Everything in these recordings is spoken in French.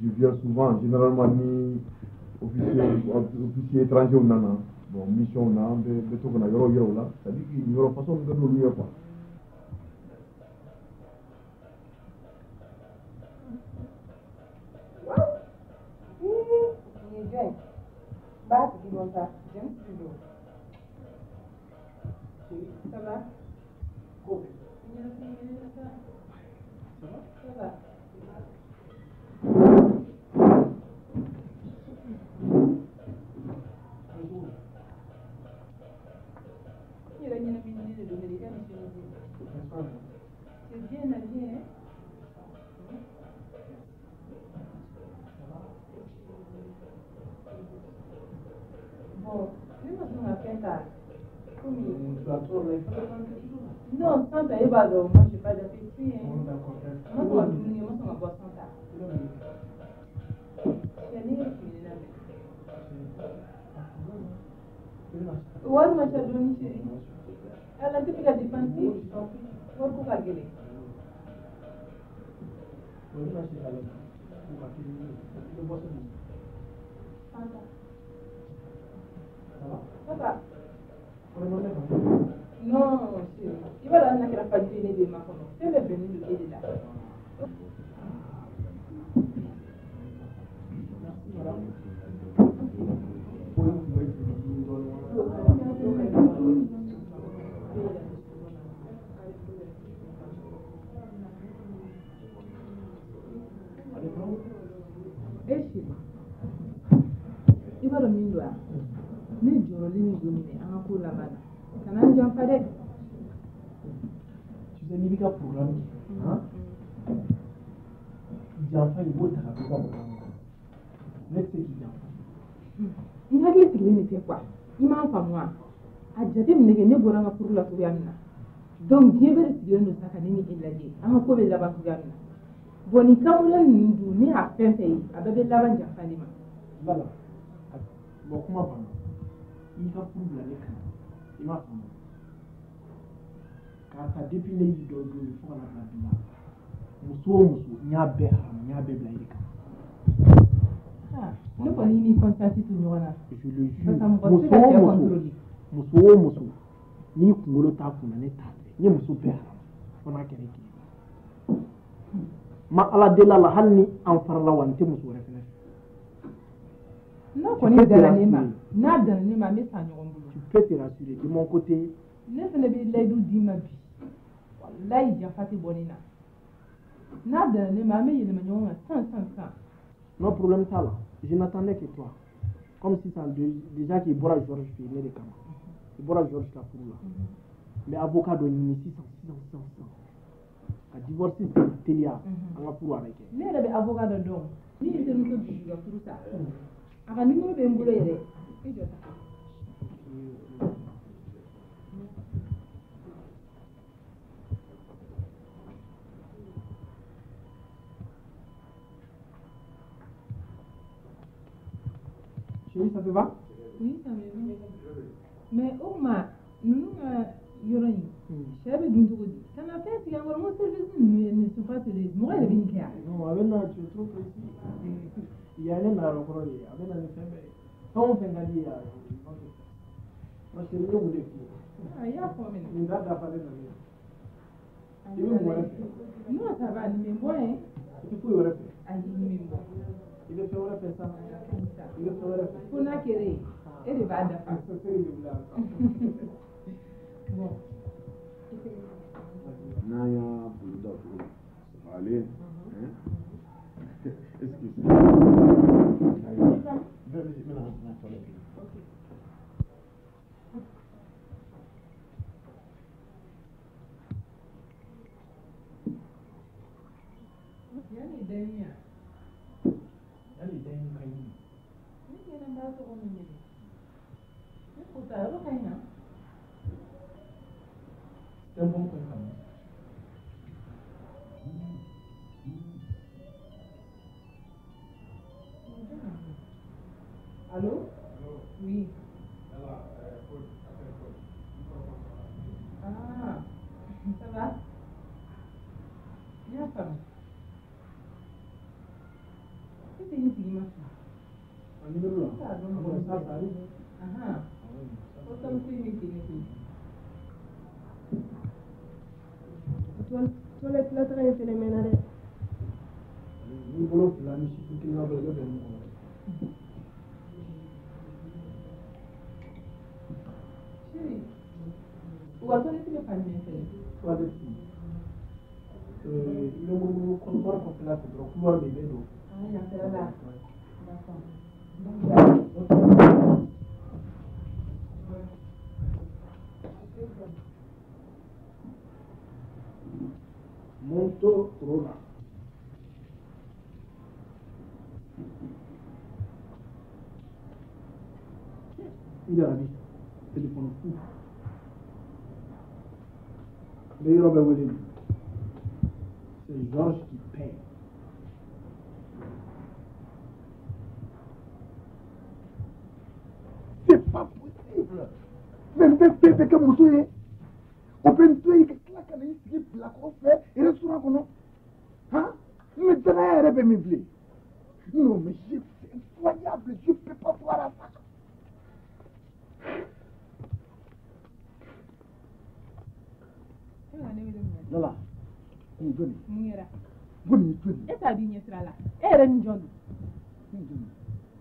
Je viens souvent, généralement, ni officier étranger ou nana, bon, mission on a, de tout qu'on a, là, c'est-à-dire qu'il y aura façon de nous quoi. Ça va? Ça va? C'est bien habillé, hein? Bon, nous avons fait ça. Non, sans ça, moi je n'ai pas d'appétit. Moi, je vais boire sans ça. Ouais, moi, j'ai donné chérie. Elle a dit qu'elle a dépensé. Moi, pour la gueule. Ça va? Non, il va la faire pas dîner de ma femme. C'est le venu de l'aider là. Il va le mieux. Ni jɔrɔlen ni domine an ka ko laban na kana n janfa dɛ. Tu sais n'i b'i ka programme janfa i b'o ta ka k'i ka programme ne tɛ se k'i janfa. N hakili sigilen de tɛ quoi i m'an faamu wa a jate minɛ kɛ ne bɔra n ka furu la cogoya min na donc diɲɛ bɛɛ de sigilen don sa ka ne ni e lajɛ an ka ko bɛ laban cogoya min na bon nin kanwula ninnu dun ne y'a fɛn fɛn ye a bɛɛ bɛ laban janfa de ma. Voilà bon kuma banna. I ka furu bila ne kan i m'a faamu k'a ta depuis ne y'i dɔn don fo ka na bila bi la muso o muso n y'a bɛɛ haramu n y'a bɛɛ bila i de kan. Ne kɔni ni constance to ɲɔgɔn na. Je le jure muso o muso n'i kunkolo t'a kunna ne t'a fɛ n ye muso bɛɛ haramu fo n'a kɛra kelen ma ala deli la hali ni an farala wa n tɛ muso wɛrɛ fɛnɛ fɛ. N'a kɔni dara ne ma n'a dara ne ma n bɛ sa ɲɔgɔn bolo. Tu peux te rassurer de mon côté. Ne fɛnɛ bɛ layidu d'i ma bi walayi janfa tɛ bɔ ne na n'a dara ne ma an bɛ yɛlɛma ɲɔgɔn kan san. Non problème t'a la je n'attendais que toi comme sisan déjà qu'il bɔra Georges fɛ yen ne de kama i bɔra Georges ka furu la n bɛ avocat dɔ ɲini sisan ka divorce teliya an ka furu a bɛ kɛ. Ne yɛrɛ bɛ avocat dɔ dɔn ni i terimuso dusu ka furu sa a ka numéro bɛ n bolo yɛrɛ i jɔ ta. Chérie, ça te va? Oui, ça me va. Mais au moins, nous avons yoroni. Chérie, nous devons dire. Ça n'a fait si on pas te dire. Moi, elle est venue qui a. Non, avec là, tu es trop précis. Il y a un an, avec la femme. Quand on fait un gars, moi, je te dis, vous l'écoutez. Ah, il y a quoi, mais Il date d'affaire de la vie. non, ça va, mais moi, hein. Il faut y avoir fait. Ah, mais moi. Il veut faire faire ça. Il veut faire faire. Pour n'a qu'elle elle va d'affaire. Bon. Naya buluda ko ale excuse Yani danya. Yani danya kan yi. Ni kenan ba su wannan ne. Ni ko ta ro kai na. Dan bon kan kan. Allô? Oui. Ah, ça va? Bien femme. Qu'est-ce que tu dis, ma fille? On est là. Ça arrive. Ah, autant que tu toilet la train phénoménal. Ni bolo la ni si tout na bolo de mo. Chérie, où attendez-vous le panier? Toi de si. Il mo contrôle pour la couloir de bédo. Ah, il y a fait là. D'accord. Motorola. Il a la vie. Téléphone fou. Les Robert Williams. C'est Georges qui paye. c'est pas possible même bébé que muso ye o bɛ n to yen ka tila ka na i sigi bilakɔrɔ fɛ restaurant kɔnɔ han mais danaya yɛrɛ bɛ min bilen non mais c'est incroyable je peux pas voir à ça lala ni jɔnni Mun kɛra? ko nin ye jɔnni E t'a di ɲɛsira la. E yɛrɛ ni jɔn don? ye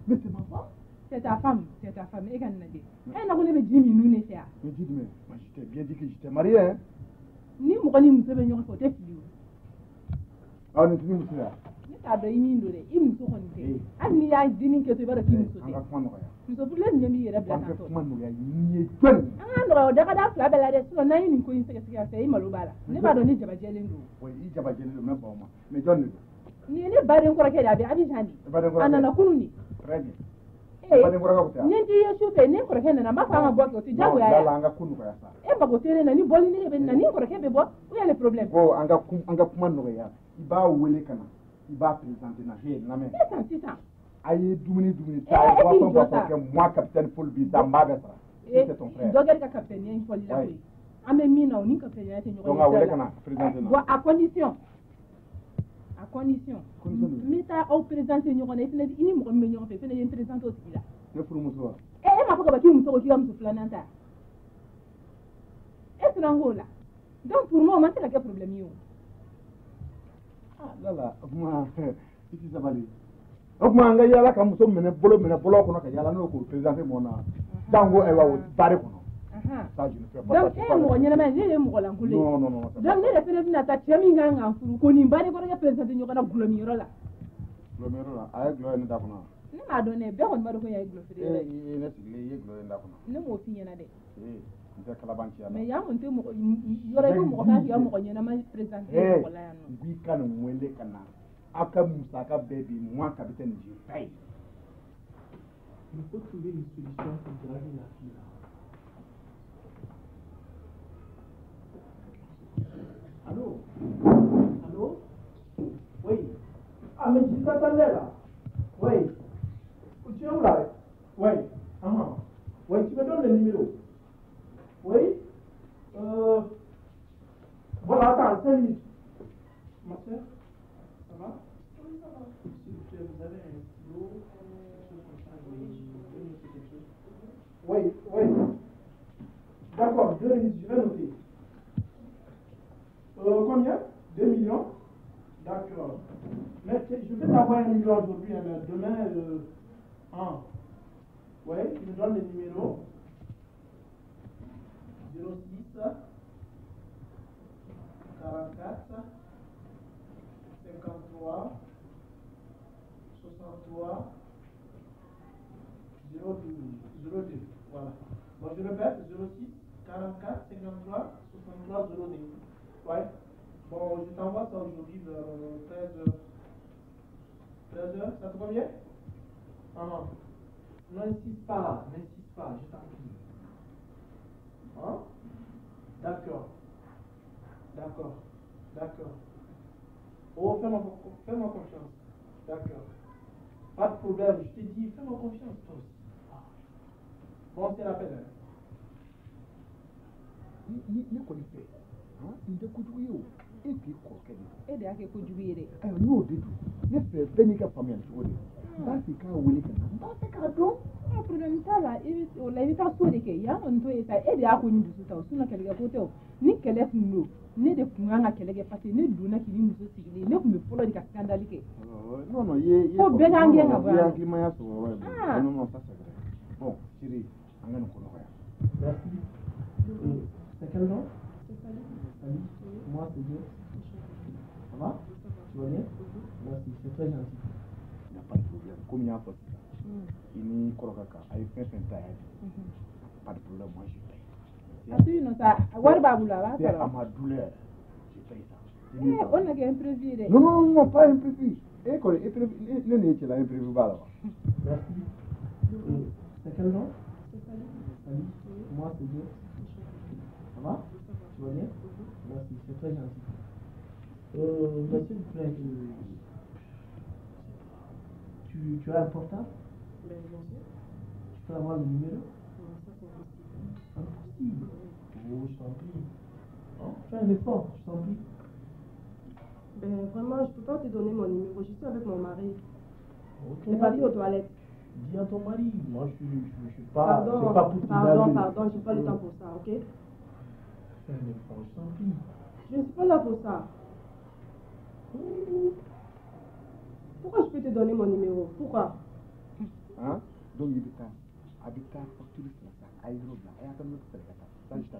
mais c'est ma femme C'est ta femme, c'est ta femme. E ka nin lajɛ. E na ko ne bɛ ji min nu ne fɛ yan. mais dis mais moi je t'ai bien dit que j'étais marié hein Ni mɔgɔ ni muso bɛ ɲɔgɔn fɛ o tɛ fili o. aw ni tigi muso ya Ne t'a dɔn i min don dɛ. I muso kɔni tɛ. Hali n'i y'a dimi kɛ to i b'a dɔn k'i muso an tɛ. ka kuma nɔgɔya Muso furulen nin ɲɛ b'i yɛrɛ bila an ka tantɔ. kuma nɔgɔya nin ye jɔnni An ka nɔgɔya o dagada fila bɛɛ la dɛ. Sinon n'an ye nin ko in sɛgɛsɛgɛ a fɛ i malo b'a la. Ne b'a dɔn ni jabajɛlen don. oui i jabajɛlen don mais bon ma mais jɔnni de don Nin ye ne baden kɔrɔkɛ de ye a bɛ Abidjan de. baden kɔrɔkɛ A nana kunun de. très bien Ee baden kɔrɔkɛ ko tɛ n ye n t'i ye su fɛ ne kɔrɔkɛ nana n b'a fɔ an ka bɔ kɛ o tɛ diyagoya yala ye. an ka ko nɔgɔya sa E mago tɛ ne na ni bɔli ne bɛ na ni kɔrɔkɛ bɛ bɔ o y'a le problème. ko an ka kuma nɔgɔya i b'a wele ka na i b'a présenter na he lamɛn Sisan a ye dumuni ta boisson boisson kɛ moi capitaine Paul Biza n b'a bɛɛ sara c'est ton frère dɔ kɛra ka capitaine in fɔli la koyi an bɛ min na o ni capitaine tɛ ɲɔgɔn donc a wele ka na présenter na bon à condition Condition n bɛ taa aw présenter ɲɔgɔn na i fana i ni mɔgɔ min bɛ ɲɔgɔn fɛ i fana ye n présenter o tigi la ne furumuso wa e m'a fɔ ka ban k'i muso ko k'i ka muso filanan ta e siran k'o la donc pour moi o ma se ka kɛ problème ye o. ah lala o kuma i ti sabali o kuma an ka yala ka muso minɛ bolo kɔnɔ ka yala n'o k'o présenter mɔn na danko ayiwa o bari kɔnɔ ça je ne fais pas donc e ye mɔgɔ ɲɛnama ye ne ye mɔgɔ lankolon ye non donc ne yɛrɛ fana bɛna taa cɛ min kan ka furu ko nin bari kɔrɔkɛ présenter ɲɔgɔn na gulɔmiyɔrɔ la gulɔmiyɔrɔ la a ye gulɔ ye ne da kɔnɔ ne m'a dɔn dɛ bɛɛ kɔni b'a dɔn ko y'a ye gulɔ feere yɔrɔ ye e ne sigilen i ye gulɔ ye n da kɔnɔ ne m'o f'i ɲɛna dɛ n tɛ kalaban ci a la mais yan kun tɛ mɔgɔ yɔrɔ i ko mɔgɔ kan k'i ka mɔgɔ ɲɛnama présenter mɔgɔ la yan nɔ. n b'i ka nin wele ka na aw ka musaka bɛɛ bi moi capitaine je paye Il faut trouver une solution pour draguer la fille là. Allô? Allô? Oui. Ah, mais je t'attendais là. Oui. Tu es où là? Oui. Oui, tu me donnes le numéro. Oui. Voilà, attends, 5 minutes. Ma soeur, ça va? Oui, ça va. S'il vous plaît, vous avez un stylo, quelque chose comme ça, vous pouvez noter quelque chose? Oui, oui. D'accord, 2 minutes, je vais noter. Combien? 2 millions? D'accord. Mais je vais t'avoir un numéro aujourd'hui, mais demain, oui, tu me donnes le numéro 06 44 53 63 02. Voilà. Bon, je répète, 06 44 53 63 02. Ouais. Bon, je t'envoie ça aujourd'hui vers 13h. 13h, ça te convient? N'insiste pas, je t'en prie. Hein? D'accord. Oh, fais-moi confiance. D'accord. Pas de problème, je te dis, fais-moi confiance, toi aussi. Bon, c'est la peine. Ne connais pas. Il te coûte oui. Et puis, quoi? Et de ake ko jugu yere n'o de tout. Ne fais pas ni ka famille. Ba si ka wuli ka na. Ba se ka don. Problem ta la o la ita so de ke ya on to eta e de ako ni dusu ta o suna kele ga ko te o ni kele kun ne de kun an ka kele ge pati ne du na ki ni muso sigili ne kun be folo di ka skandali ke Non, ye ko be ga nge nga ba ya climaya so ouais. Non, ça c'est vrai. Bon, Chérie, on va nous connaître. Merci. C'est quel nom? Salut. Moi, c'est Dieu. Ça va? Tu vas bien? Merci, c'est très gentil. Il n'y a pas de problème. Comme il y a un poste, il n'y a pas de pas de problème, moi je paye. C'est à ma douleur, je paye ça. On a imprévu. Non, pas imprévu. Imprévu, là. Merci. C'est quel nom? Salut. Moi, c'est Dieu. Ça va? Tu vas bien? Merci, c'est très gentil. Mais s'il vous plaît, tu as un portable? Ben, bien sûr. Tu peux avoir le numéro? Non, ça c'est impossible. Impossible? Oh, je t'en prie. Non, fais un effort, je t'en prie. Ben, vraiment, je peux pas te donner mon numéro. Je suis avec mon mari. Okay. Il est parti aux toilettes. Dis à ton mari, moi je suis pas. Pardon, c'est pas pour te pardon, j'ai pas le temps pour ça, ok? Fais un effort, je t'en prie. Je ne suis pas là pour ça. Pourquoi je peux te donner mon numéro? Pourquoi? Hein? Donc il est habitat facture ça.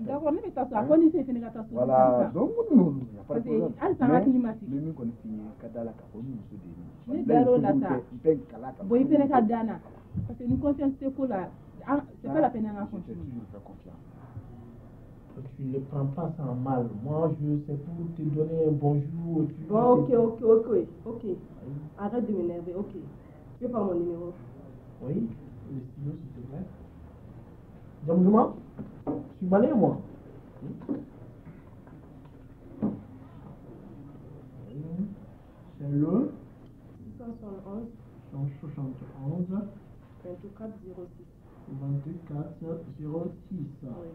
D'accord, ne ta sa koni se fini kata so. Voilà, donc non, il n'y a pas de problème. Al sama climatique. Le mieux qu'on finit kadala ka ko muso de ni. Ne daro la ta. Ben kala ka. Boy fene ka dana. Parce que une confiance c'est quoi là? C'est pas la peine d'en continuer. continuer. Toujours faire confiance. Tu ne prends pas ça en mal. Moi, c'est pour te donner un bonjour. Bon, ok. Arrête de m'énerver, ok. Je vais prendre mon numéro. Oui, le stylo, s'il te plaît. Dis-moi, je suis malin, moi. C'est le 671 171 2406. 2406. Oui.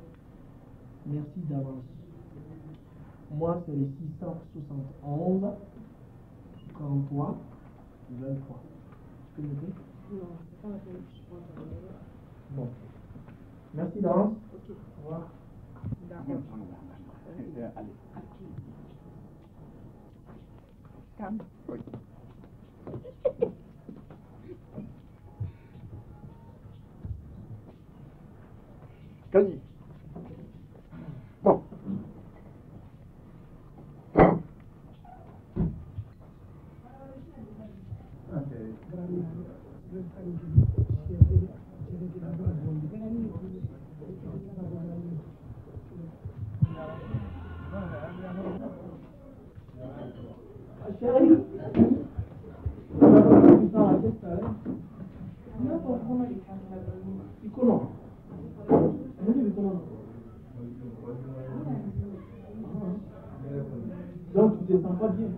Merci d'avance. Moi, c'est le 671 33 23. Tu peux noter? Non, c'est pas la peine que je prends ton numéro. Bon. Merci d'avance. Ok. Au revoir. D'accord. Allez. Calme. Oui. Gagné. Bon. Chérie, donc tu te sens pas bien.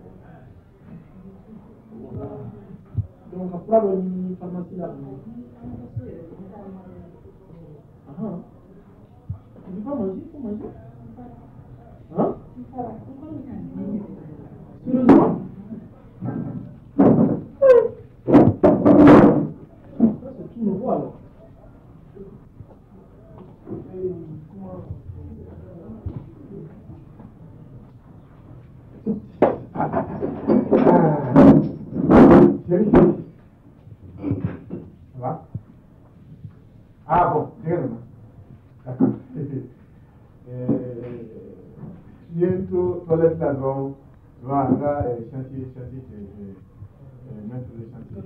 Donc après une pharmacie là. Tu veux pas manger? Il faut manger. Hein? Sérieusement? Chérie. Ça va? Ah bon, regarde-moi. D'accord. Bientôt, toilette là, donc, voilà, chantier, mettre le chantier.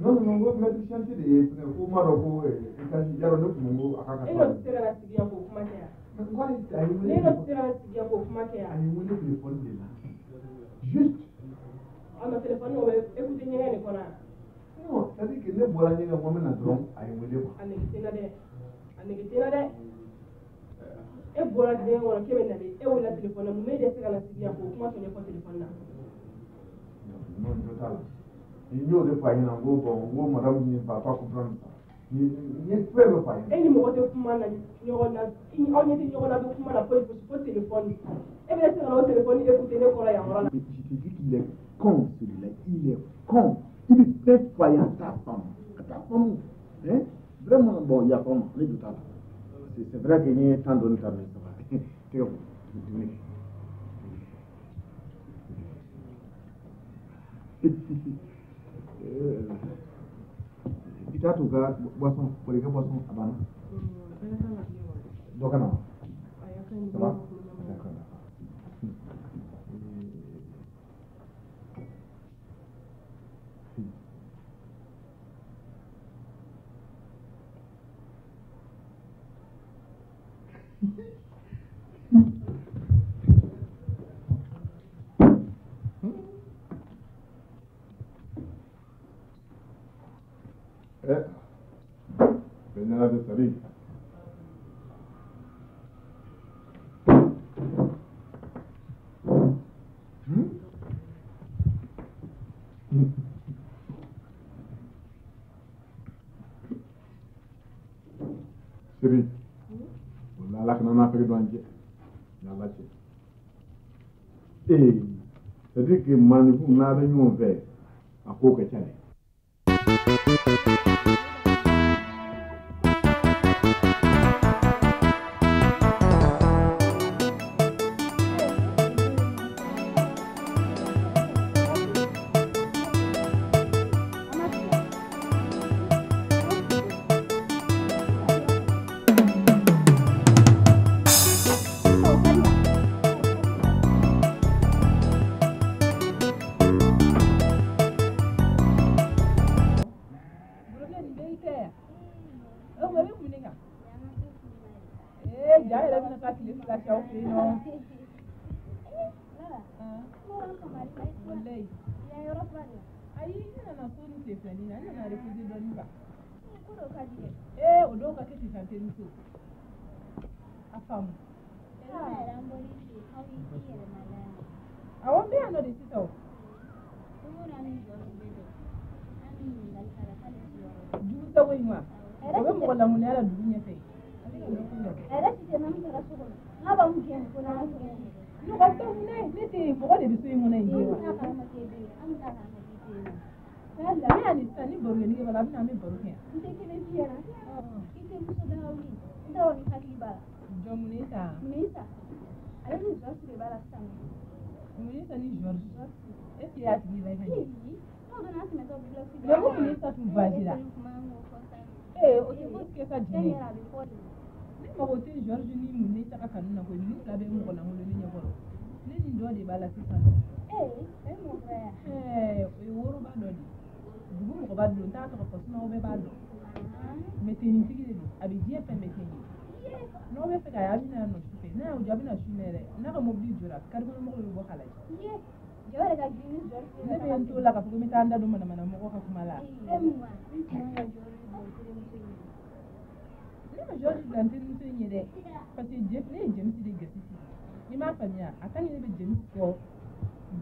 Non, mettre le chantier de Maroc, et Yaron, Mungo, Akaka. Juste. On a téléphoné, écoutez, il y a non, c'est-à-dire que les Bolaniens vont maintenant drôle à une vidéo. Et Bolaniens ont kéménalé, et on a téléphoné, mais il y a la civière pour comment on est téléphone là. Non, total. Il y a des fois, il y a un bon, madame ne va pas comprendre ça. Il y a très peu de et il me retrouve pour moi, il y aura la document la police pour téléphone. Et bien, c'est dans le téléphone, écoutez, les collègues. Je te dis qu'il est con, celui-là, il est con. Il est très croyant à ta femme. Hein? Vraiment, bon, il y a pas mal de temps. C'est vrai qu'il y a tant de temps. C'est bon. Il t'a tout cas, boisson, pour les boissons, à Bana. Donc, non. Ça va? D'accord. Venez de salir. Siri, on a la canne fait douanier. Eh, c'est-à-dire que Manikou n'a pas eu un verre à Coca Chane.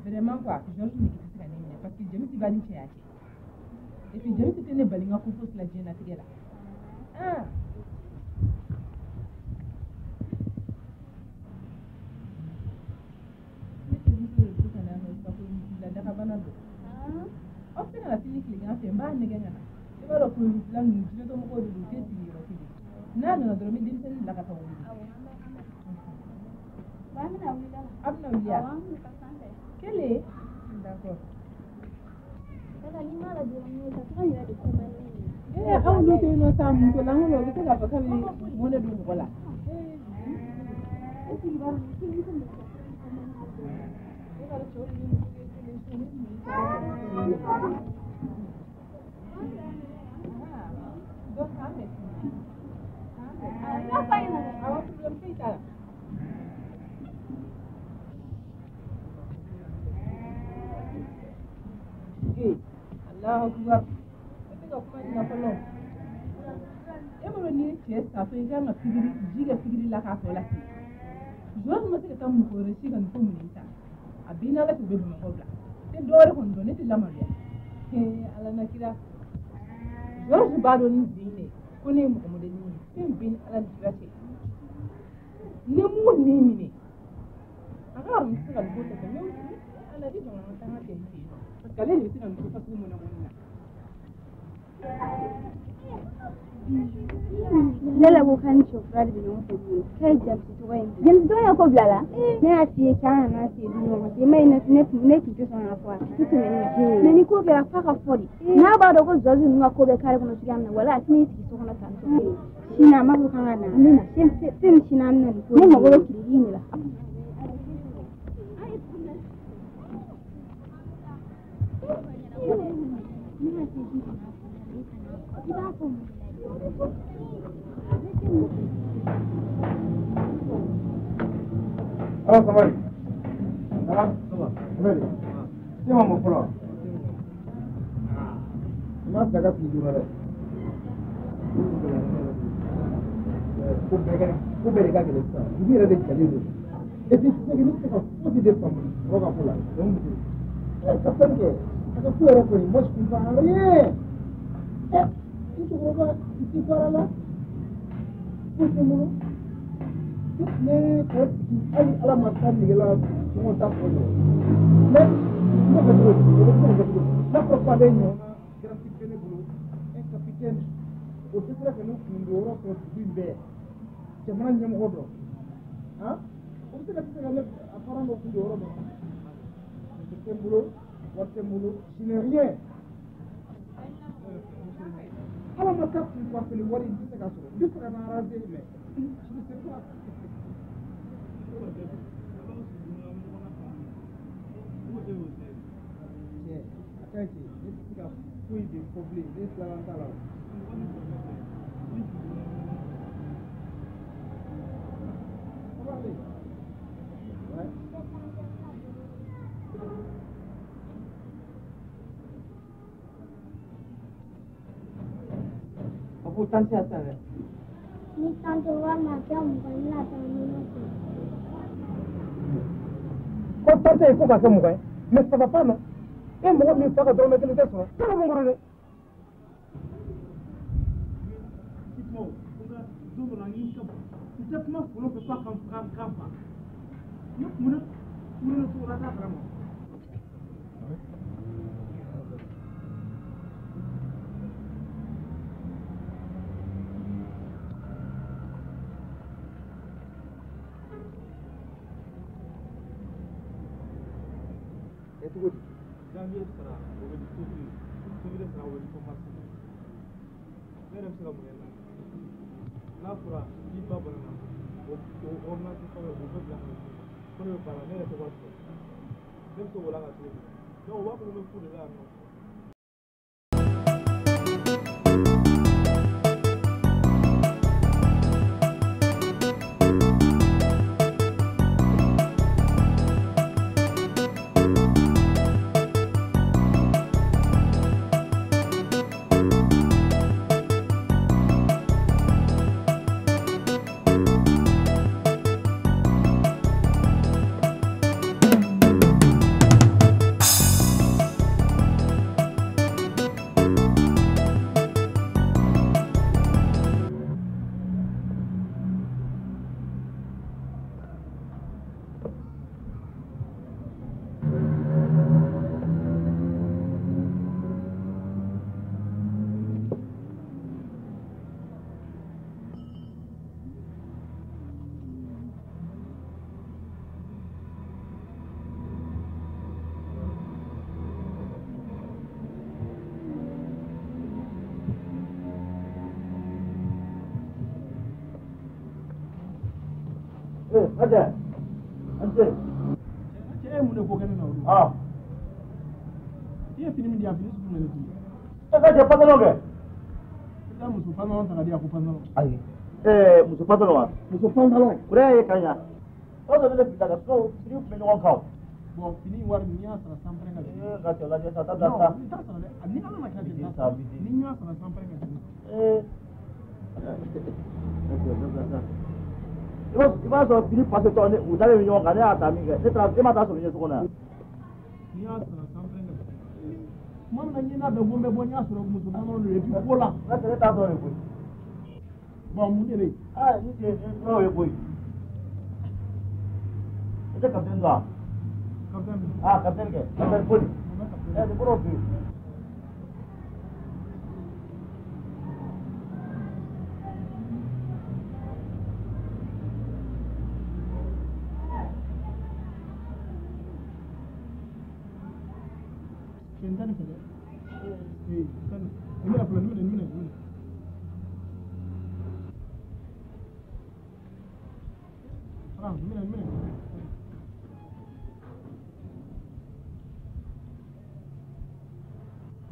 Vraiment quoi, Georges ne quitte pas parce que James va lui faire. Et puis James c'était une balinga pour la jeune là. Ah. La fille qui a fait mal, n'est-ce pas? Tu vas le prendre là, nous devons encore le faire. Non, non, dormir d'une seule la cata. Quelle est? d'accord. Kala ni mala dira ni ta kan ya de kuma ni. Aw lu te no ta mun ko lan lo ke ga fa ka ni mo ne du ko la. Allahu Akbar. Ita kuma ina fallo. Ni cɛ sa so i kan ka pikiri ji kɛ pikiri la k'a tɔ lase Georges ma se ka taa mun fɔ si ka nin ko mun ta a bɛ n'ala tun bɛ Bamakɔ bila tɛ dɔwɛrɛ kɔni dɔn ne tɛ lamaloya ala na kira Georges b'a dɔn ni den ne ko ne ye mɔgɔ mɔdɛli ye fɛn bɛ ni ala ni kira cɛ ni mun ni minɛ a ka yɔrɔ se ka nin ko tɛ fɛ ala de jɔn ka taa ka cɛ fɛ yen parce que ale de bɛ se ka nin ko fasugu mun na Lala ko kan chofra de no ko kai jamsi to gai jamsi to ya ko blala ne a ti kan na ti du no ti mai ne ti to na fa ti to ne ni ko ga fa ka fodi na ba do ko zozu nga ko be kare ko no ti amna wala ti ni ti to na tan to sina ma ko kan na ni na sem sina na ni ko mo go ki ni la Ah, Samari. Ah, Samari. Siapa mau pulang? Mas jaga tidur ada. Kau beri kaki desa. Ibu ada di jalur itu. Tapi sekarang ini kita pasti desa. Roga pulang. Jangan begitu. Kapan ke? Aku tu orang pun mus kumpulan lagi. Itu roga itu paralah. Itu mulu. Ne ko ay alamat tan ni la mo ta ko no ne mo ko do la propaganda no gran tipene bulu e capitaine o te tra que no ndoro ko bimbe jaman nyam ko do ha o te la que la apara no ko ndoro do te bulu wate bulu sine rien alamat ka ko ko wari ndi ta so ndi ta na raje me Apa tansi asal? ni tanto wa ma kya mo kan la ta ni no ko tante ko ka samu kai mais ça va pas non et moi mi fa ka do me tele so ça mo ngoro de Tipo, uga do na ni ka peut-être ma pour ne peut pas campa yo muna to rata vraiment itu jangan serah, boleh ditutup, tutup serah boleh dikomasi. Mereka serah boleh. Nafura, iba berana, orang tu kalau buat jangan, kalau para mereka tu buat. Mereka tu orang asli. Jauh waktu mereka tu dah. Aja. Aja. Saya mun ko ganin na. Ah. Dia fini mi dia fini su ne ti. Aja pantalon ke? Kita musu pantalon tanga dia ko pantalon. Ai. Musu pantalon. Musu pantalon. Kura ye kanya. Todo le pita da so, fini me no kau. Bon, fini war ni ya sara sampre nga. Ga chola je sata da. No, ni ta sara. Ani ala na kaje ta. Ni ya sara sampre nga. Iba so fini passe to ne udale mi nyonga ne ata mi ke. Ne tra e mata so ni so kona. Ni ya sara sampre nga. Man na ni na be bombe bo nya sara musu pantalon le bi kola. Na tere ta do ne ko. Bon, mu ne. Ah, ni je no ye ko. Ete kapten ga. Kapten. Ah, kapten ke. Kapten poli. De puro pi. Kendan ke. Kan. Ini apa ni? Mira.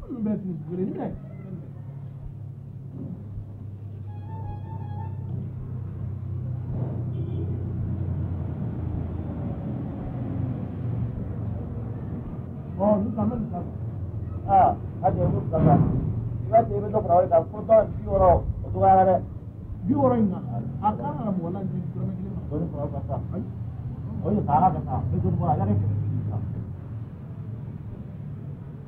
Un bel film, mira. Oh, nu kamu. Ah, aja nu kamu. Iba je be to pra ka ko to bi oro. O to ara de. Bi oro inga. Akana na mo lan ji kilo me kilo. Ko ni pro ka sa. Ai. Oye, salah ka sa. Be to mo ara ke.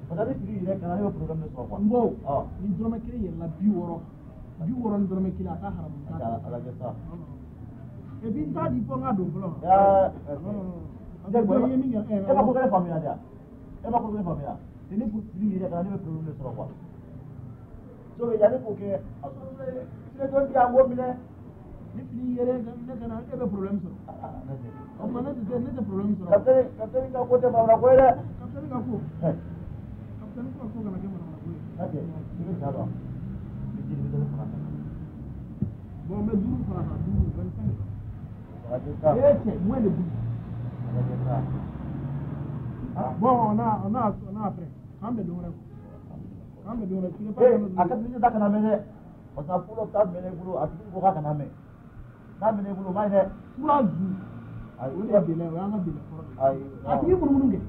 Padahal free ne kana yo program ne so kwa. Mbo. Ni kilo me kilo yella bi oro. Bi oro ni kilo me kilo aka haram ta. Ala ke sa. E bi ta di po nga do flo. Ya. Ada ko yemi nga. E ba ko kale famia dia. E ba ko kale famia. Ini pun free ne kana yo program ne so kwa. So ya ne ko ke aso ne don dia ngo mine. Ni free yere ne kana e be problem so. O mana ne problem so. Kapten ka ko te ba na ko ere. Kapten ka ko. Kapten ko kana ke mana ko. Oke, ini salah. Jadi betul salah. Bon, mais duru fara 25. Ada tak? C'est moins de bout. Ada tak? Bon, on a après. Kambe dongre. Tu n'es pas akan ni tak kena mene. Pasal pulau tak mene bulu, ati ko ka kena mene. Na mene bulu mai ne. Pura zu. Ai, on est bien, on a bien. Ai. Ati mun mununge.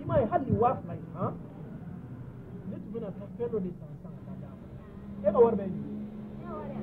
my hardly worth like, huh? Let's win a fellow this and some. You know what I mean? No,